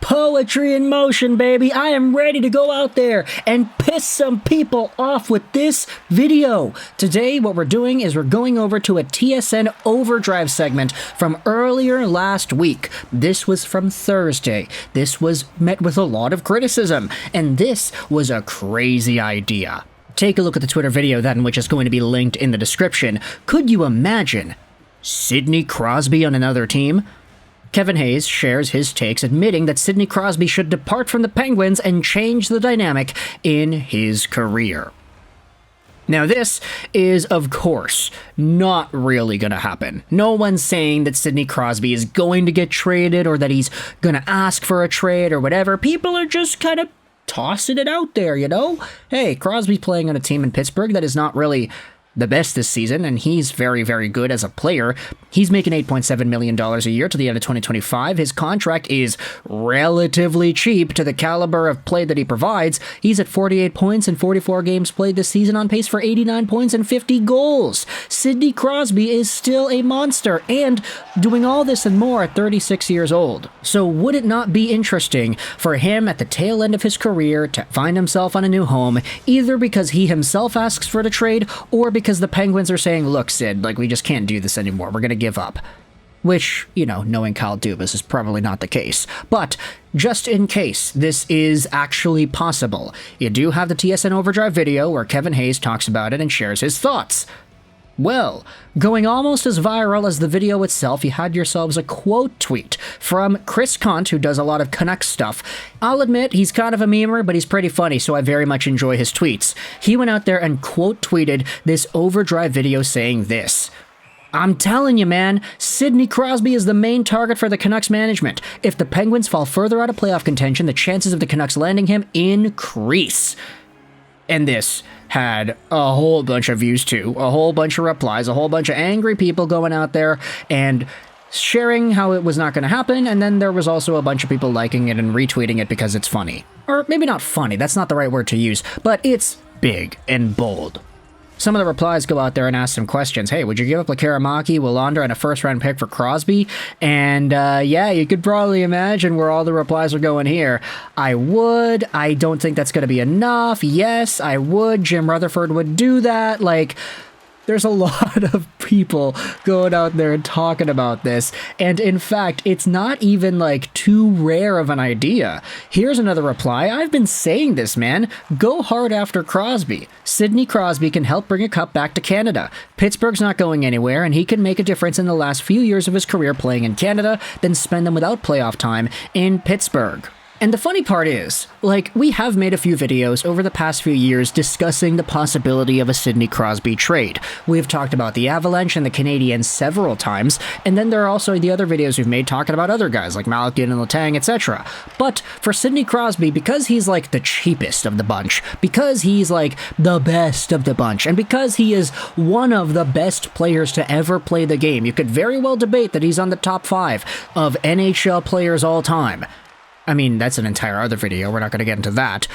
Poetry in motion, baby. I am ready to go out there and piss some people off with this video. Today, what we're doing is we're going over to a TSN Overdrive segment from earlier last week. This was from Thursday. This was met with a lot of criticism, and this was a crazy idea. Take a look at the Twitter video then, which is going to be linked in the description. Could you imagine Sidney Crosby on another team? Kevin Hayes shares his takes, admitting that Sidney Crosby should depart from the Penguins and change the dynamic in his career. Now this is, of course, not really going to happen. No one's saying that Sidney Crosby is going to get traded or that he's going to ask for a trade or whatever. People are just kind of tossing it out there, you know? Hey, Crosby's playing on a team in Pittsburgh that is not really the best this season, and he's very, very good as a player. He's making $8.7 million a year to the end of 2025. His contract is relatively cheap to the caliber of play that he provides. He's at 48 points in 44 games played this season, on pace for 89 points and 50 goals. Sidney Crosby is still a monster, and doing all this and more at 36 years old. So would it not be interesting for him at the tail end of his career to find himself on a new home, either because he himself asks for the trade, or because the Penguins are saying, look, Sid, like, we just can't do this anymore. We're going to give up. Which, you know, knowing Kyle Dubas is probably not the case. But just in case this is actually possible, you do have the TSN Overdrive video where Kevin Hayes talks about it and shares his thoughts. Well, going almost as viral as the video itself, you had yourselves a quote tweet from Chris Kant, who does a lot of Canucks stuff. I'll admit, he's kind of a memer, but he's pretty funny, so I very much enjoy his tweets. He went out there and quote tweeted this Overdrive video saying this: "I'm telling you, man, Sidney Crosby is the main target for the Canucks management. If the Penguins fall further out of playoff contention, the chances of the Canucks landing him increase." And this had a whole bunch of views too, a whole bunch of replies, a whole bunch of angry people going out there and sharing how it was not going to happen, and then there was also a bunch of people liking it and retweeting it because it's funny. Or maybe not funny, that's not the right word to use, but it's big and bold. Some of the replies go out there and ask some questions. Hey, would you give up Lekaramaki, Willander, and a first-round pick for Crosby? And yeah, you could probably imagine where all the replies are going here. I would. I don't think that's going to be enough. Yes, I would. Jim Rutherford would do that. Like, there's a lot of people going out there and talking about this. And in fact, it's not even like too rare of an idea. Here's another reply. I've been saying this, man. Go hard after Crosby. Sidney Crosby can help bring a cup back to Canada. Pittsburgh's not going anywhere, and he can make a difference in the last few years of his career playing in Canada, then spend them without playoff time in Pittsburgh. And the funny part is, like, we have made a few videos over the past few years discussing the possibility of a Sidney Crosby trade. We've talked about the Avalanche and the Canadiens several times, and then there are also the other videos we've made talking about other guys like Malkin and Letang, etc. But for Sidney Crosby, because he's like the cheapest of the bunch, because he's like the best of the bunch, and because he is one of the best players to ever play the game, you could very well debate that he's on the top 5 of NHL players all time. I mean, that's an entire other video, we're not going to get into that.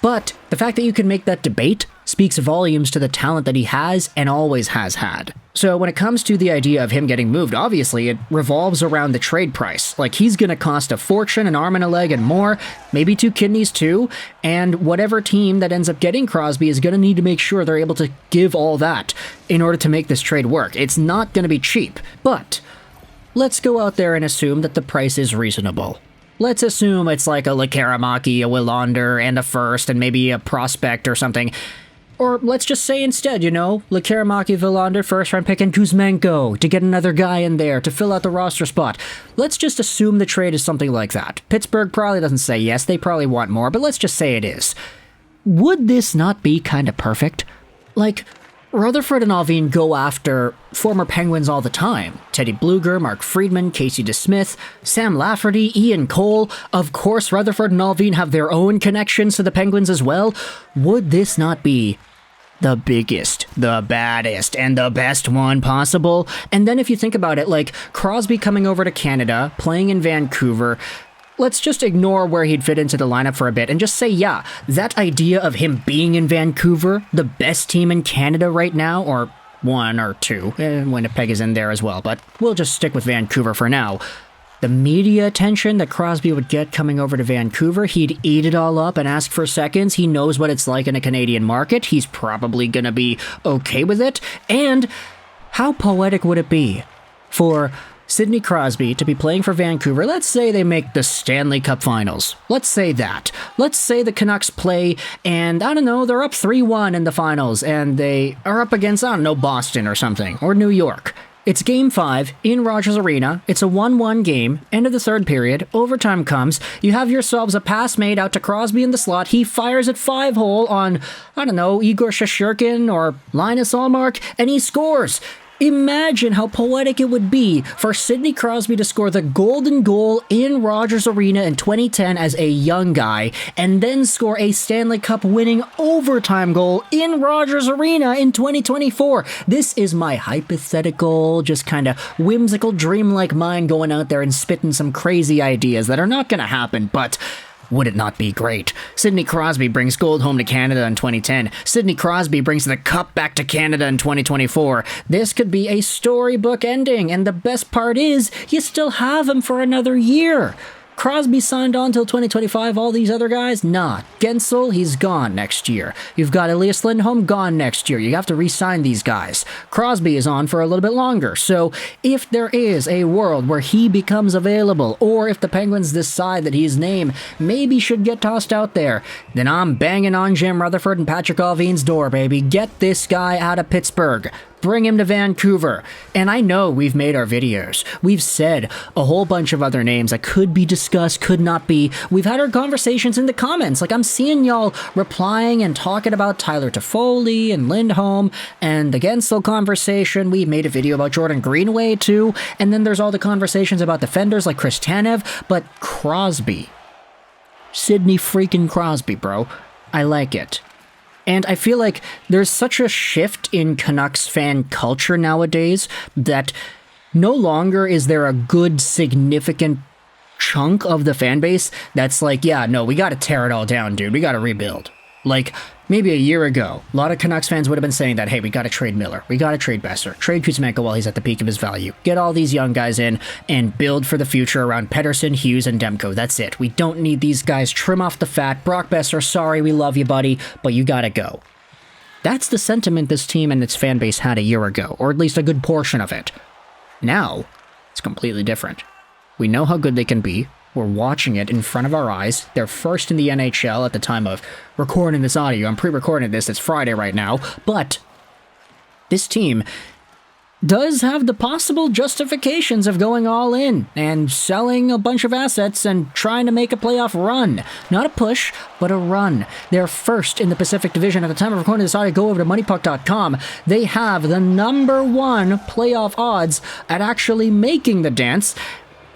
But the fact that you can make that debate speaks volumes to the talent that he has and always has had. So when it comes to the idea of him getting moved, obviously it revolves around the trade price. Like, he's going to cost a fortune, an arm and a leg and more, maybe 2 kidneys too, and whatever team that ends up getting Crosby is going to need to make sure they're able to give all that in order to make this trade work. It's not going to be cheap, but let's go out there and assume that the price is reasonable. Let's assume it's like a Lekaramaki, a Willander, and a first, and maybe a prospect or something. Or let's just say instead, you know, Lekaramaki, Willander, first-round pick, and Kuzmenko to get another guy in there to fill out the roster spot. Let's just assume the trade is something like that. Pittsburgh probably doesn't say yes, they probably want more, but let's just say it is. Would this not be kind of perfect? Like, Rutherford and Alvin go after former Penguins all the time. Teddy Bluger, Mark Friedman, Casey DeSmith, Sam Lafferty, Ian Cole. Of course, Rutherford and Alvin have their own connections to the Penguins as well. Would this not be the biggest, the baddest, and the best one possible? And then if you think about it, like Crosby coming over to Canada, playing in Vancouver, let's just ignore where he'd fit into the lineup for a bit and just say, yeah, that idea of him being in Vancouver, the best team in Canada right now, or 1 or 2, Winnipeg is in there as well, but we'll just stick with Vancouver for now. the media attention that Crosby would get coming over to Vancouver, he'd eat it all up and ask for seconds. He knows what it's like in a Canadian market. He's probably going to be okay with it. And how poetic would it be for Sidney Crosby to be playing for Vancouver? Let's say they make the Stanley Cup Finals. Let's say that. Let's say the Canucks play and, I don't know, they're up 3-1 in the finals and they are up against, I don't know, Boston or something, or New York. It's Game 5 in Rogers Arena. It's a 1-1 game. End of the third period. Overtime comes. You have yourselves a pass made out to Crosby in the slot. He fires it 5-hole on, I don't know, Igor Shesterkin or Linus Ullmark, and he scores. Imagine how poetic it would be for Sidney Crosby to score the golden goal in Rogers Arena in 2010 as a young guy, and then score a Stanley Cup winning overtime goal in Rogers Arena in 2024. This is my hypothetical, just kind of whimsical, dreamlike mind going out there and spitting some crazy ideas that are not going to happen, but would it not be great? Sidney Crosby brings gold home to Canada in 2010. Sidney Crosby brings the cup back to Canada in 2024. This could be a storybook ending, and the best part is, you still have him for another year. Crosby signed on till 2025, all these other guys, nah. Gensel, he's gone next year. You've got Elias Lindholm, gone next year. You have to re-sign these guys. Crosby is on for a little bit longer, so if there is a world where he becomes available, or if the Penguins decide that his name maybe should get tossed out there, then I'm banging on Jim Rutherford and Patrick Allvin's door, baby. Get this guy out of Pittsburgh. Bring him to Vancouver. And I know we've made our videos. We've said a whole bunch of other names that could be discussed, could not be. We've had our conversations in the comments. Like, I'm seeing y'all replying and talking about Tyler Toffoli and Lindholm and the Gensel conversation. We made a video about Jordan Greenway too. And then there's all the conversations about defenders like Chris Tanev. But Crosby. Sidney freaking Crosby, bro. I like it. And I feel like there's such a shift in Canucks fan culture nowadays that no longer is there a good, significant chunk of the fan base that's like, yeah, no, we got to tear it all down, dude. We got to rebuild. Like, maybe a year ago, a lot of Canucks fans would have been saying that, hey, we got to trade Miller. We got to trade Boeser. Trade Kuzmenko while he's at the peak of his value. Get all these young guys in and build for the future around Pettersson, Hughes, and Demko. That's it. We don't need these guys. Trim off the fat. Brock Boeser, sorry, we love you, buddy, but you got to go. That's the sentiment this team and its fan base had a year ago, or at least a good portion of it. Now, it's completely different. We know how good they can be. We're watching it in front of our eyes. They're first in the NHL at the time of recording this audio. I'm pre-recording this. It's Friday right now. But this team does have the possible justifications of going all in and selling a bunch of assets and trying to make a playoff run. Not a push, but a run. They're first in the Pacific Division. At the time of recording this audio, go over to moneypuck.com. They have the #1 playoff odds at actually making the dance.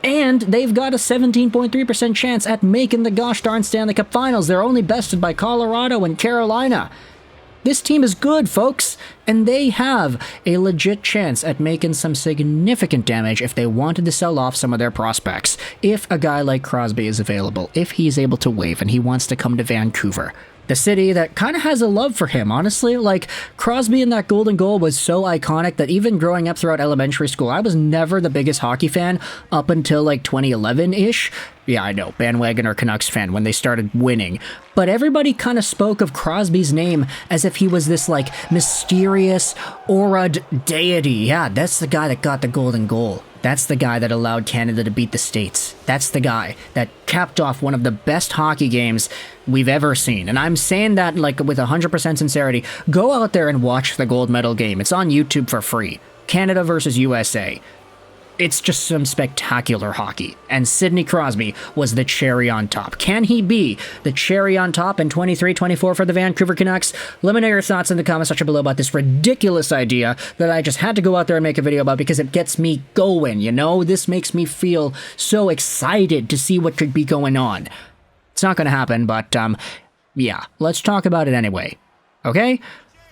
And they've got a 17.3% chance at making the gosh darn Stanley Cup Finals. They're only bested by Colorado and Carolina. This team is good, folks, and they have a legit chance at making some significant damage if they wanted to sell off some of their prospects. If a guy like Crosby is available, if he's able to waive and he wants to come to Vancouver. The city that kind of has a love for him, honestly. Like, Crosby in that golden goal was so iconic that even growing up throughout elementary school, I was never the biggest hockey fan up until like 2011-ish. Yeah, I know, bandwagon or Canucks fan when they started winning. But everybody kind of spoke of Crosby's name as if he was this like mysterious, aura'd deity. Yeah, that's the guy that got the golden goal. That's the guy that allowed Canada to beat the States. That's the guy that capped off one of the best hockey games we've ever seen. And I'm saying that like with 100% sincerity. Go out there and watch the gold medal game. It's on YouTube for free. Canada versus USA. It's just some spectacular hockey. And Sidney Crosby was the cherry on top. Can he be the cherry on top in 23-24 for the Vancouver Canucks? Let me know your thoughts in the comments section below about this ridiculous idea that I just had to go out there and make a video about because it gets me going, you know? This makes me feel so excited to see what could be going on. It's not going to happen, but yeah, let's talk about it anyway. Okay?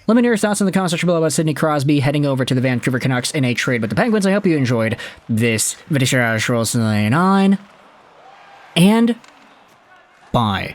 Let me know your thoughts in the comments section below about Sidney Crosby heading over to the Vancouver Canucks in a trade with the Penguins. I hope you enjoyed this video. And bye.